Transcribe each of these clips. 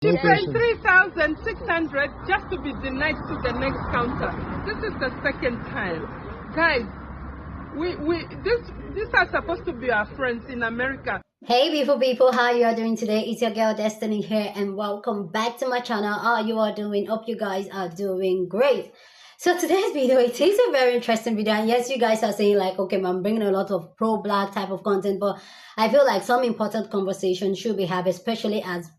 She No paid question. 3,600 just to be denied to the next counter. This is the second time. Guys, these are supposed to be our friends in America. Hey beautiful people, how you are doing today? It's your girl Destiny here and welcome back to my channel. How you are doing? Hope you guys are doing great. So today's video, it is a very interesting video, and yes, you guys are saying like, okay, I'm bringing a lot of pro-black type of content, but I feel like some important conversation should be had, especially as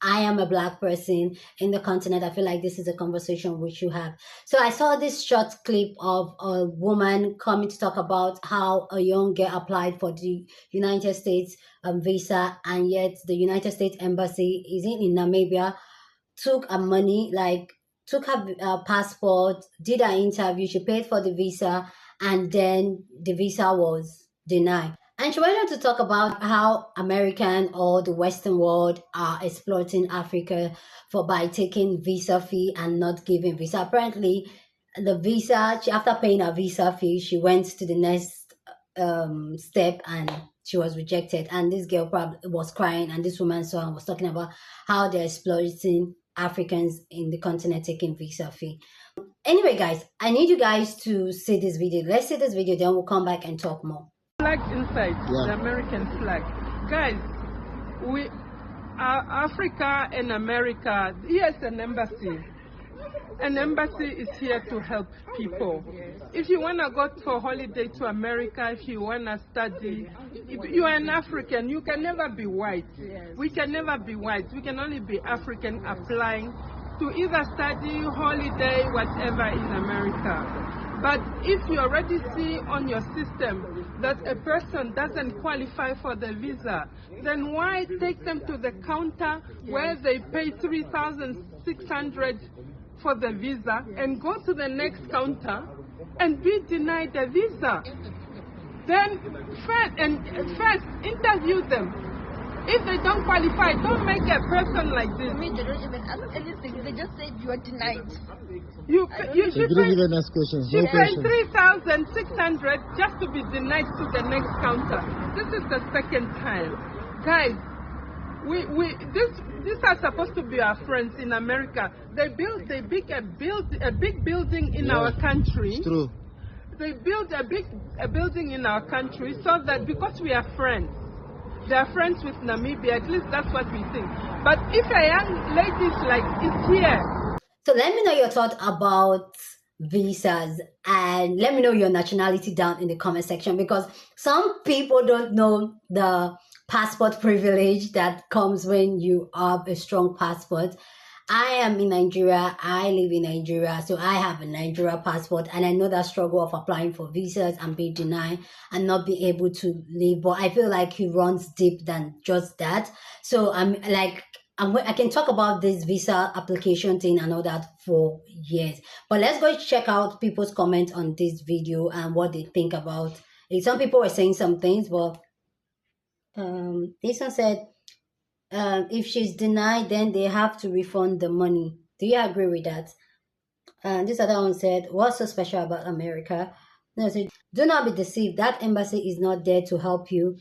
I am a black person in the continent. I feel like this is a conversation we should have. So I saw this short clip of a woman coming to talk about how a young girl applied for the United States visa, and yet the United States Embassy is in Namibia, took her money, like took her passport, did her interview, she paid for the visa, and then the visa was denied. And she went on to talk about how American or the Western world are exploiting Africa by taking visa fee and not giving visa. Apparently, the visa, after paying her visa fee, she went to the next step and she was rejected. And this girl probably was crying, and this woman was talking about how they're exploiting Africans in the continent taking visa fee. Anyway, guys, I need you guys to see this video. Let's see this video, then we'll come back and talk more. Flag inside, the American flag. Guys, Africa and America, here's an embassy. An embassy is here to help people. If you want to go for holiday to America, if you want to study, if you are an African, you can never be white. We can never be white. We can only be African applying to either study, holiday, whatever in America. But if you already see on your system that a person doesn't qualify for the visa, then why take them to the counter where they pay 3,600 for the visa and go to the next counter and be denied the visa? Then first interview them. If they don't qualify, don't make a person like this. Me, they don't even ask anything. They just say you are denied. You should They didn't even ask questions. she No paid questions. 3,600 just to be denied to the next counter. This is the second time. Guys, these are supposed to be our friends in America. They built a big building in our country. It's true. They built a building in our country so that because we are friends, they are friends with Namibia. At least that's what we think. But if a young lady is here. So let me know your thoughts about visas, and let me know your nationality down in the comment section, because some people don't know the passport privilege that comes when you have a strong passport. I am in Nigeria. I live in Nigeria, so I have a Nigeria passport, and I know that struggle of applying for visas and being denied and not being able to leave. But I feel like it runs deep than just that. So I can talk about this visa application thing and all that for years. But let's go check out people's comments on this video and what they think about it. Some people were saying some things, but this one said, if she's denied, then they have to refund the money. Do you agree with that? And this other one said, what's so special about America? No, so do not be deceived. That embassy is not there to help you.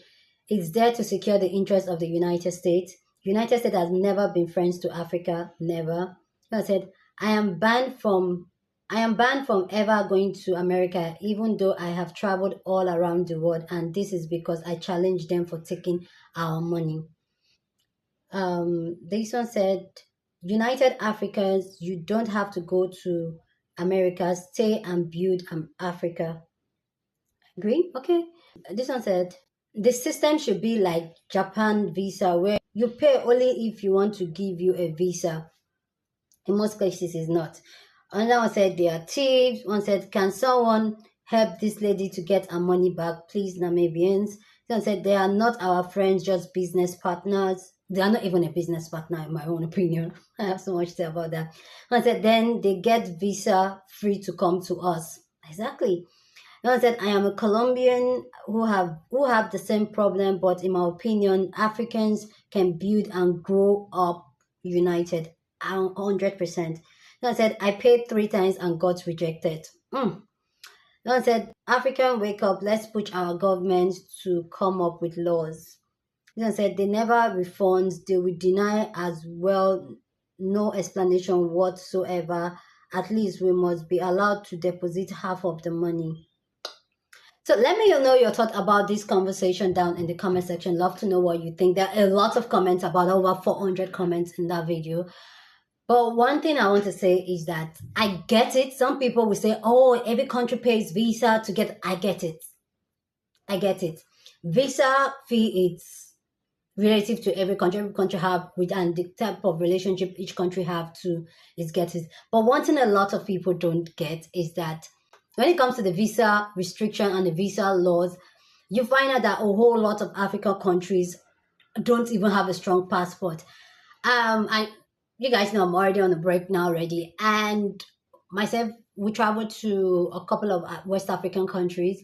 It's there to secure the interests of the United States. United States has never been friends to Africa. Never. I said, I am banned from ever going to America, even though I have traveled all around the world, and this is because I challenged them for taking our money. This one said, United Africans, you don't have to go to America. Stay and build Africa. Agree? Okay. This one said, the system should be like Japan visa, where you pay only if you want to give you a visa. In most cases, it's not. Another one said, they are thieves. One said, can someone help this lady to get her money back, please, Namibians? Someone said, they are not our friends, just business partners. They are not even a business partner, in my own opinion. I have so much to say about that. One said, then they get visa free to come to us. Exactly. One said, I am a Colombian who have the same problem, but in my opinion, Africans can build and grow up united. 100%. One said, I paid 3 times and got rejected. One said, African, wake up. Let's push our government to come up with laws. One said, they never refund. They will deny as well no explanation whatsoever, at least we must be allowed to deposit half of the money. So let me know your thought about this conversation down in the comment section. Love to know what you think. There are a lot of comments, about over 400 comments in that video. But one thing I want to say is that I get it. Some people will say, oh, every country pays visa to get. I get it. I get it. Visa fee is relative to every country. Every country have with, and the type of relationship each country have to is get it. But one thing a lot of people don't get is that when it comes to the visa restriction and the visa laws, you find out that a whole lot of African countries don't even have a strong passport. You guys know I'm already on a break now already, and myself, we traveled to a couple of West African countries,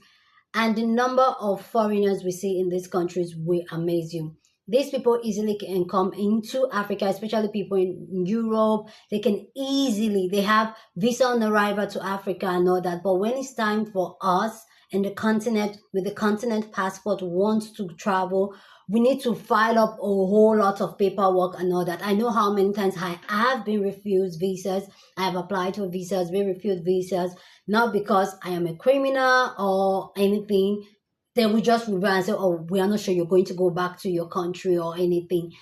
and the number of foreigners we see in these countries will amaze you. These people easily can come into Africa, especially people in Europe. They can easily, they have visa on arrival to Africa and all that. But when it's time for us in the continent, with the continent passport, wants to travel, we need to file up a whole lot of paperwork and all that. I know how many times I have been refused visas. I have applied for visas, been refused visas, not because I am a criminal or anything. They will just revert and say, oh, we are not sure you're going to go back to your country or anything.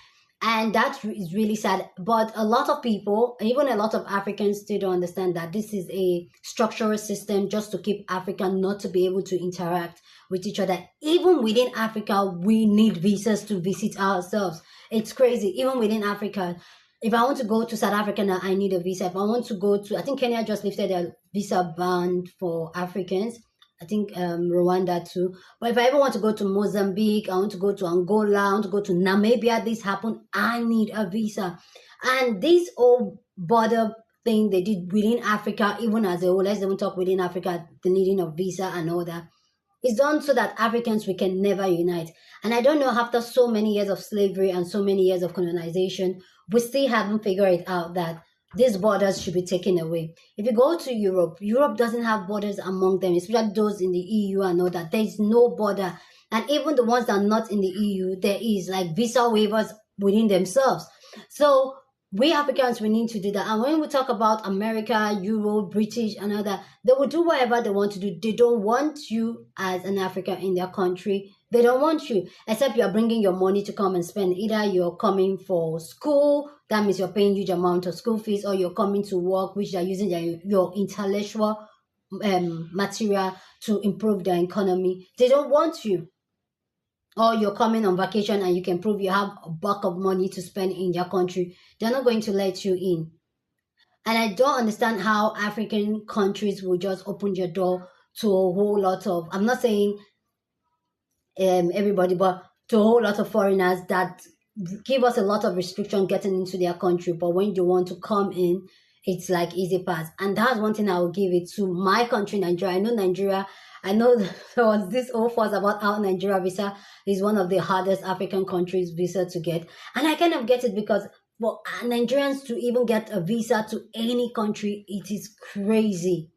And that is really sad. But a lot of people, even a lot of Africans, still don't understand that this is a structural system just to keep Africa not to be able to interact with each other. Even within Africa, we need visas to visit ourselves. It's crazy. Even within Africa, if I want to go to South Africa now, I need a visa. If I want to go to, I think Kenya just lifted a visa ban for Africans. I think Rwanda too. But if I ever want to go to Mozambique, I want to go to Angola, I want to go to Namibia, this happened, I need a visa. And this whole border thing they did within Africa, even as a whole, let's even talk within Africa, the needing of visa and all that, is done so that Africans, we can never unite. And I don't know, after so many years of slavery and so many years of colonization, we still haven't figured it out that these borders should be taken away. If you go to Europe, Europe doesn't have borders among them, especially those in the EU and all that. There is no border. And even the ones that are not in the EU, there is like visa waivers within themselves. So we Africans, we need to do that. And when we talk about America, Europe, British, and all that, they will do whatever they want to do. They don't want you as an African in their country. They don't want you, except you're bringing your money to come and spend. Either you're coming for school, that means you're paying huge amount of school fees, or you're coming to work, which they're using your intellectual material to improve their economy. They don't want you. Or you're coming on vacation and you can prove you have a buck of money to spend in their country. They're not going to let you in. And I don't understand how African countries will just open their door to a whole lot of, I'm not saying everybody, but to a whole lot of foreigners that give us a lot of restriction getting into their country. But when you want to come in, it's like easy pass. And that's one thing I will give it to my country, Nigeria. I know there was this whole fuss about how Nigeria visa is one of the hardest African countries visa to get. And I kind of get it, because for Nigerians to even get a visa to any country, it is crazy.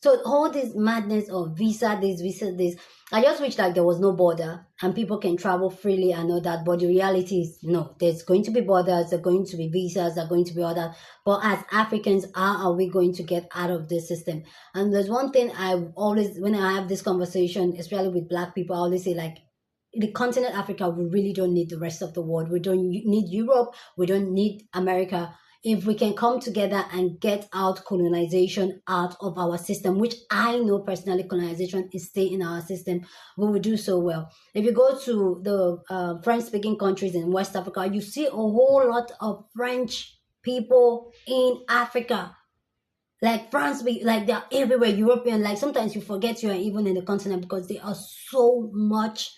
So all this madness of visa this, I just wish like there was no border and people can travel freely and all that. But the reality is, no, there's going to be borders, there's going to be visas, there's going to be all that. But as Africans, how are we going to get out of this system? And there's one thing I always, when I have this conversation, especially with Black people, I always say, like, the continent Africa, we really don't need the rest of the world. We don't need Europe. We don't need America. If we can come together and get out colonization out of our system, which I know personally colonization is still in our system, we will do so well. If you go to the French-speaking countries in West Africa, you see a whole lot of French people in Africa. Like France, like they're everywhere, European. Like sometimes you forget you are even in the continent because they are so much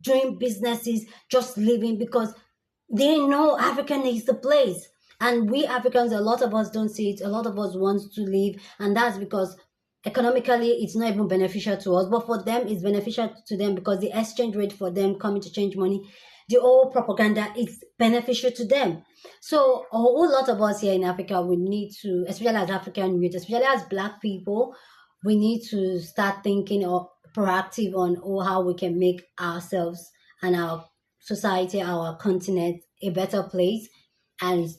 doing businesses, just living, because they know Africa is the place. And we Africans, a lot of us don't see it. A lot of us want to leave. And that's because economically, it's not even beneficial to us. But for them, it's beneficial to them because the exchange rate for them coming to change money, the whole propaganda is beneficial to them. So a whole lot of us here in Africa, we need to, especially as African youth, especially as Black people, we need to start thinking or proactive on how we can make ourselves and our society, our continent, a better place. and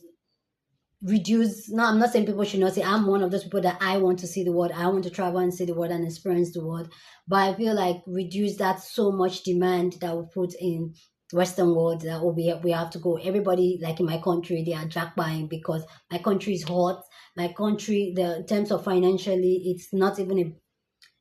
reduce. No, I'm not saying people should not see. I'm one of those people that I want to see the world. I want to travel and see the world and experience the world. But I feel like reduce that so much demand that we put in Western world that we have to go. Everybody, like in my country, they are jack buying because my country is hot. My country, in terms of financially, it's not even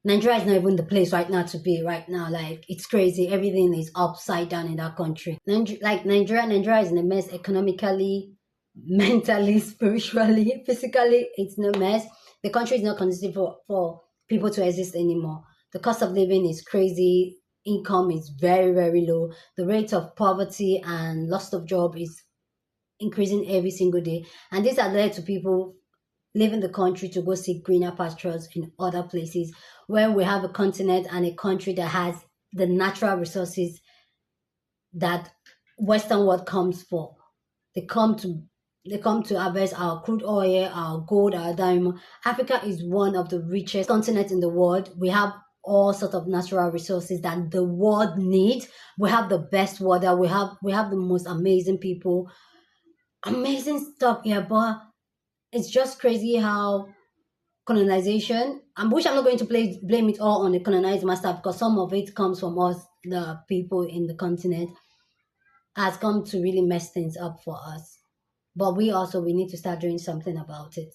Nigeria is not even the place right now to be right now. Like, it's crazy. Everything is upside down in that country. Nigeria is in a mess economically, mentally, spiritually, physically. It's no mess. The country is not conducive for people to exist anymore. The cost of living is crazy. Income is very, very low. The rate of poverty and loss of job is increasing every single day. And this has led to people leaving the country to go seek greener pastures in other places, where we have a continent and a country that has the natural resources that Western world comes for. They come to harvest our crude oil, our gold, our diamond. Africa is one of the richest continents in the world. We have all sorts of natural resources that the world needs. We have the best water. We have the most amazing people, amazing stuff here. But it's just crazy how colonization, which I'm not going to blame it all on the colonized master, because some of it comes from us, the people in the continent, has come to really mess things up for us. But we need to start doing something about it.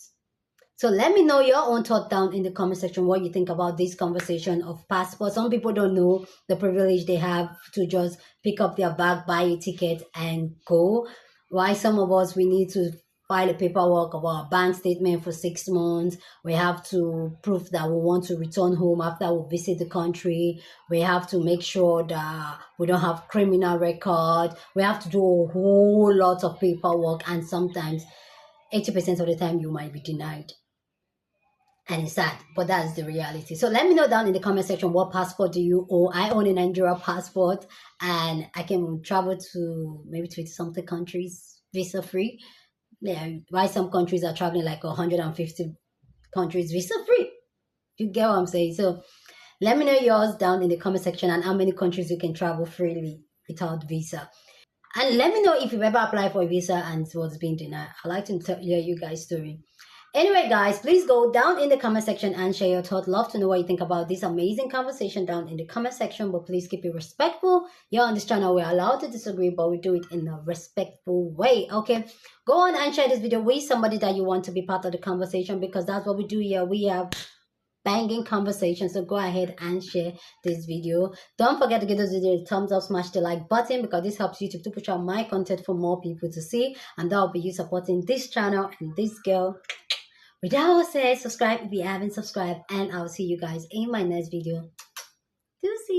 So let me know your own thought down in the comment section, what you think about this conversation of passport. Some people don't know the privilege they have to just pick up their bag, buy a ticket, and go. Why some of us, we need to file a paperwork of our bank statement for 6 months. We have to prove that we want to return home after we visit the country. We have to make sure that we don't have criminal record. We have to do a whole lot of paperwork, and sometimes 80% of the time you might be denied. And it's sad, but that's the reality. So let me know down in the comment section, what passport do you own? I own a Nigeria passport, and I can travel to maybe 20 something countries visa free. Yeah, why some countries are traveling like 150 countries visa free. You get what I'm saying? So let me know yours down in the comment section, and how many countries you can travel freely without visa. And let me know if you've ever applied for a visa and it was being denied. I'd like to hear you guys' story. Anyway, guys, please go down in the comment section and share your thoughts. Love to know what you think about this amazing conversation down in the comment section, but please keep it respectful. Here on this channel, we're allowed to disagree, but we do it in a respectful way, okay? Go on and share this video with somebody that you want to be part of the conversation, because that's what we do here. We have banging conversation. So go ahead and share this video. Don't forget to give this video a thumbs up, smash the like button, because this helps YouTube to push out my content for more people to see, and that will be you supporting this channel and this girl. With that all said, subscribe if you haven't subscribed, and I'll see you guys in my next video. Deuces.